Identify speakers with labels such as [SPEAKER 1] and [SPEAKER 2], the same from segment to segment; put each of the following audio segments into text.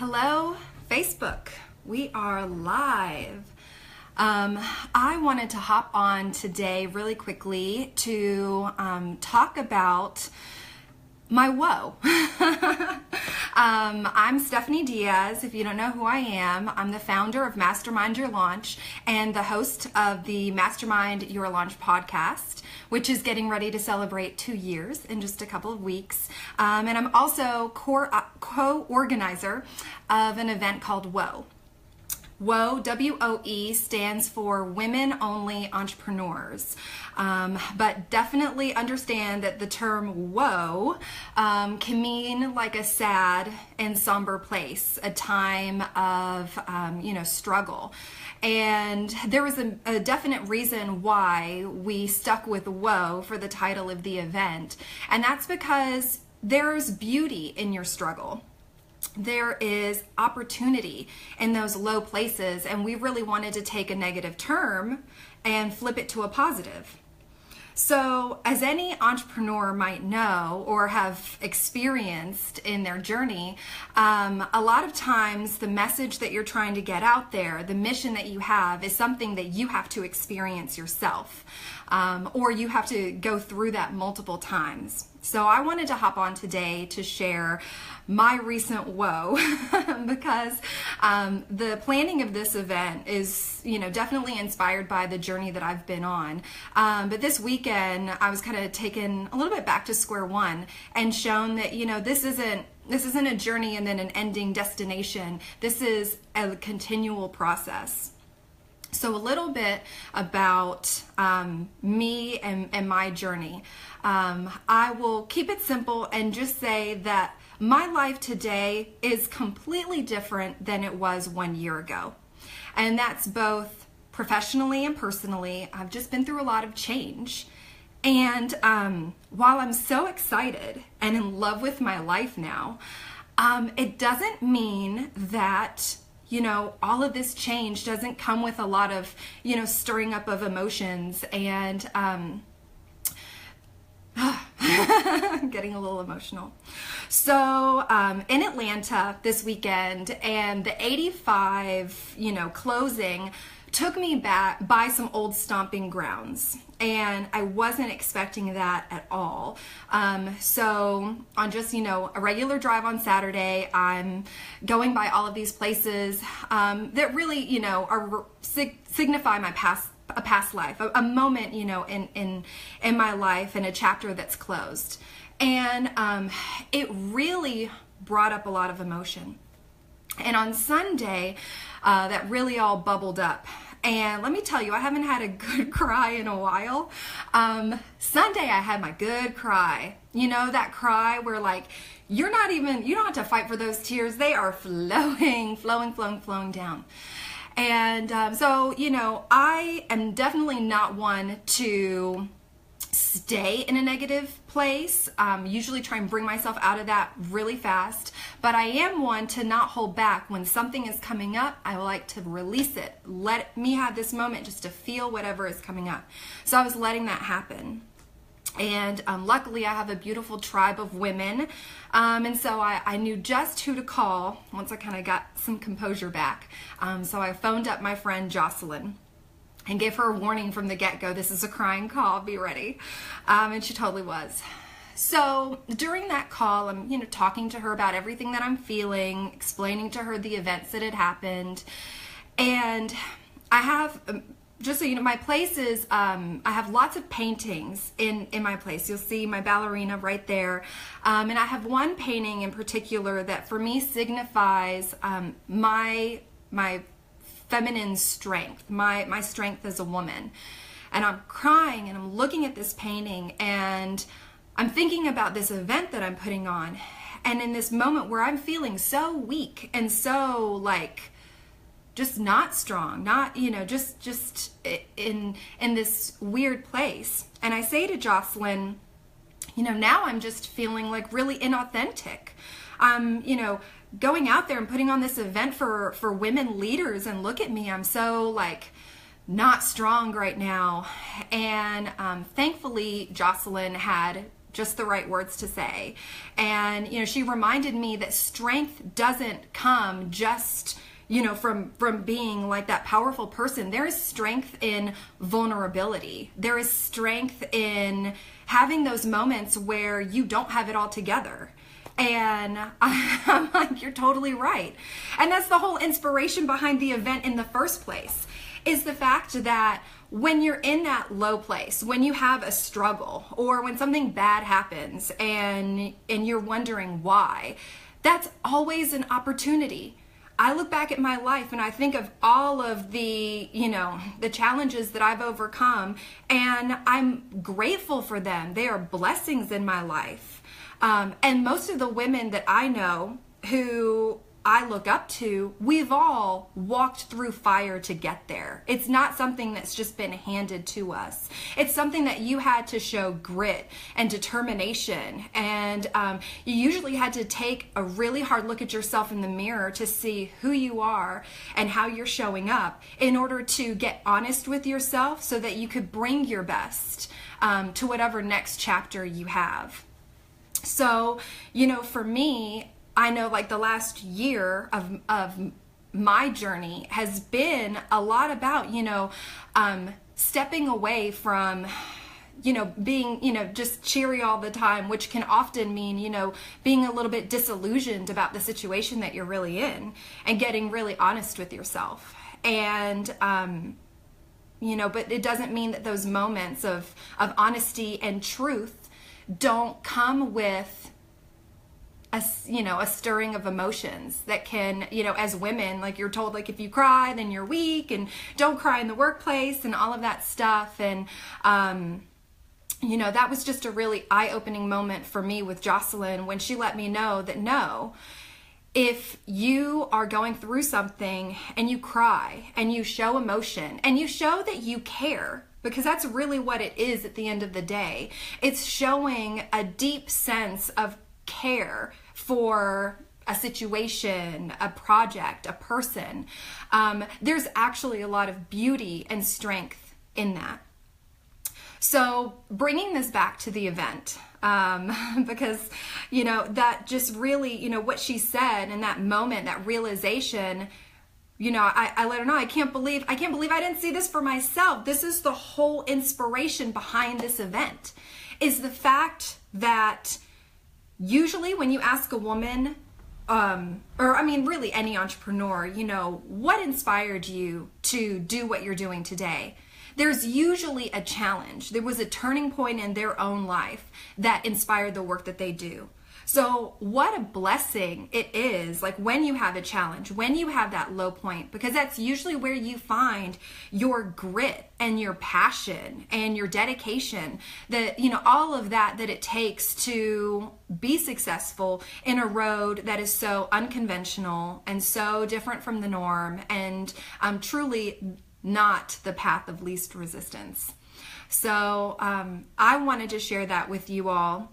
[SPEAKER 1] Hello, Facebook. We are live. I wanted to hop on today really quickly to talk about my WOE. I'm Stefanie Diaz. If you don't know who I am, I'm the founder of Mastermind Your Launch and the host of the Mastermind Your Launch Podcast, which is getting ready to celebrate 2 years in just a couple of weeks. And I'm also co-organizer of an event called WOE. WOE, W-O-E, stands for Women Only Entrepreneurs. But definitely understand that the term woe can mean like a sad and somber place, a time of, struggle. And there was a definite reason why we stuck with WOE for the title of the event. And that's because there's beauty in your struggle. There is opportunity in those low places, and we really wanted to take a negative term and flip it to a positive. So as any entrepreneur might know or have experienced in their journey, a lot of times the message that you're trying to get out there, the mission that you have, is something that you have to experience yourself, or you have to go through that multiple times. So I wanted to hop on today to share my recent WOE because the planning of this event is, definitely inspired by the journey that I've been on. But this weekend, I was kind of taken a little bit back to square one and shown that, this isn't a journey and then an ending destination. This is a continual process. So a little bit about me and my journey. I will keep it simple and just say that my life today is completely different than it was 1 year ago. And that's both professionally and personally. I've just been through a lot of change. And while I'm so excited and in love with my life now, it doesn't mean that all of this change doesn't come with a lot of, stirring up of emotions and getting a little emotional. So in Atlanta this weekend, and the 85, closing took me back by some old stomping grounds, and I wasn't expecting that at all. So on just, a regular drive on Saturday, I'm going by all of these places that really, are signify my past life, a moment, in my life, and a chapter that's closed. And it really brought up a lot of emotion. And on Sunday, that really all bubbled up. And let me tell you, I haven't had a good cry in a while. Sunday, I had my good cry. That cry where you don't have to fight for those tears. They are flowing down. And so, I am definitely not one to stay in a negative place. Usually try and bring myself out of that really fast, but I am one to not hold back. When something is coming up, I like to release it. Let me have this moment just to feel whatever is coming up. So I was letting that happen. And luckily I have a beautiful tribe of women, and so I knew just who to call once I kind of got some composure back. So I phoned up my friend Jocelyn and gave her a warning from the get-go. This is a crying call, be ready. And she totally was. So during that call, I'm talking to her about everything that I'm feeling, explaining to her the events that had happened. And I have, just so you know, my place is, I have lots of paintings in my place. You'll see my ballerina right there. And I have one painting in particular that for me signifies my feminine strength, my strength as a woman. And I'm crying and I'm looking at this painting and I'm thinking about this event that I'm putting on. And in this moment where I'm feeling so weak and so just not strong, not, just in this weird place. And I say to Jocelyn, now I'm just feeling really inauthentic. Going out there and putting on this event for women leaders, and look at me, I'm so not strong right now. And thankfully Jocelyn had just the right words to say. And, she reminded me that strength doesn't come just, from being like that powerful person. There is strength in vulnerability. There is strength in having those moments where you don't have it all together. And I'm like, you're totally right. And that's the whole inspiration behind the event in the first place, is the fact that when you're in that low place, when you have a struggle, or when something bad happens and you're wondering why, that's always an opportunity. I look back at my life and I think of all of the, the challenges that I've overcome, and I'm grateful for them. They are blessings in my life. And most of the women that I know who I look up to, we've all walked through fire to get there. It's not something that's just been handed to us. It's something that you had to show grit and determination. And you usually had to take a really hard look at yourself in the mirror to see who you are and how you're showing up in order to get honest with yourself so that you could bring your best to whatever next chapter you have. So, for me, I know like the last year of my journey has been a lot about, stepping away from, being, just cheery all the time, which can often mean, being a little bit disillusioned about the situation that you're really in, and getting really honest with yourself. And, but it doesn't mean that those moments of honesty and truth don't come with a stirring of emotions that can, as women, like you're told, like if you cry, then you're weak, and don't cry in the workplace and all of that stuff. And, that was just a really eye-opening moment for me with Jocelyn when she let me know that no, if you are going through something and you cry and you show emotion and you show that you care, because that's really what it is at the end of the day. It's showing a deep sense of care for a situation, a project, a person. There's actually a lot of beauty and strength in that. So bringing this back to the event, because, that just really, what she said in that moment, that realization, I let her know, I can't believe I didn't see this for myself. This is the whole inspiration behind this event, is the fact that usually when you ask a woman, really any entrepreneur, what inspired you to do what you're doing today? There's usually a challenge. There was a turning point in their own life that inspired the work that they do. So what a blessing it is, like when you have a challenge, when you have that low point, because that's usually where you find your grit and your passion and your dedication, that, all of that it takes to be successful in a road that is so unconventional and so different from the norm, and truly not the path of least resistance. So I wanted to share that with you all,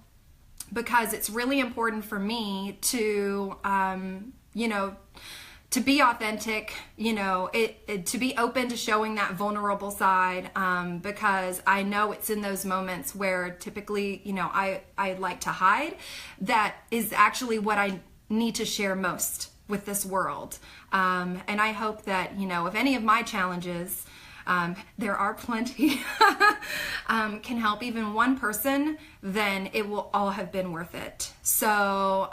[SPEAKER 1] because it's really important for me to, to be authentic, to be open to showing that vulnerable side, because I know it's in those moments where typically, I like to hide. That is actually what I need to share most with this world. And I hope that, if any of my challenges, there are plenty, can help even one person, then it will all have been worth it. So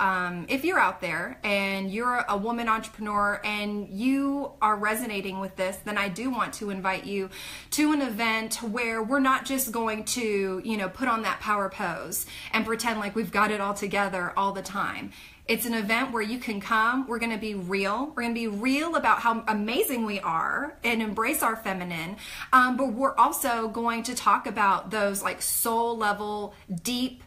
[SPEAKER 1] if you're out there and you're a woman entrepreneur and you are resonating with this, then I do want to invite you to an event where we're not just going to, put on that power pose and pretend like we've got it all together all the time. It's an event where you can come. We're going to be real. We're going to be real about how amazing we are and embrace our feminine. But we're also going to talk about those like soul level, deep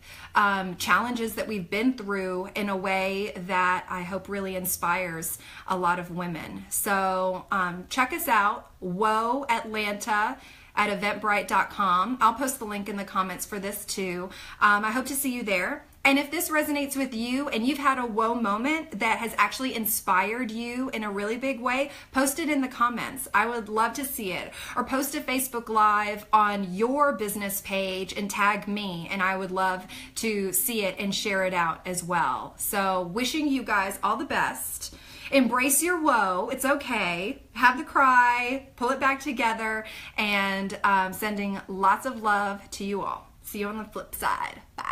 [SPEAKER 1] challenges that we've been through in a way that I hope really inspires a lot of women. So check us out, WOE Atlanta at eventbrite.com. I'll post the link in the comments for this too. I hope to see you there. And if this resonates with you and you've had a whoa moment that has actually inspired you in a really big way, post it in the comments. I would love to see it. Or post a Facebook Live on your business page and tag me, and I would love to see it and share it out as well. So wishing you guys all the best. Embrace your whoa. It's okay. Have the cry, pull it back together, and sending lots of love to you all. See you on the flip side. Bye.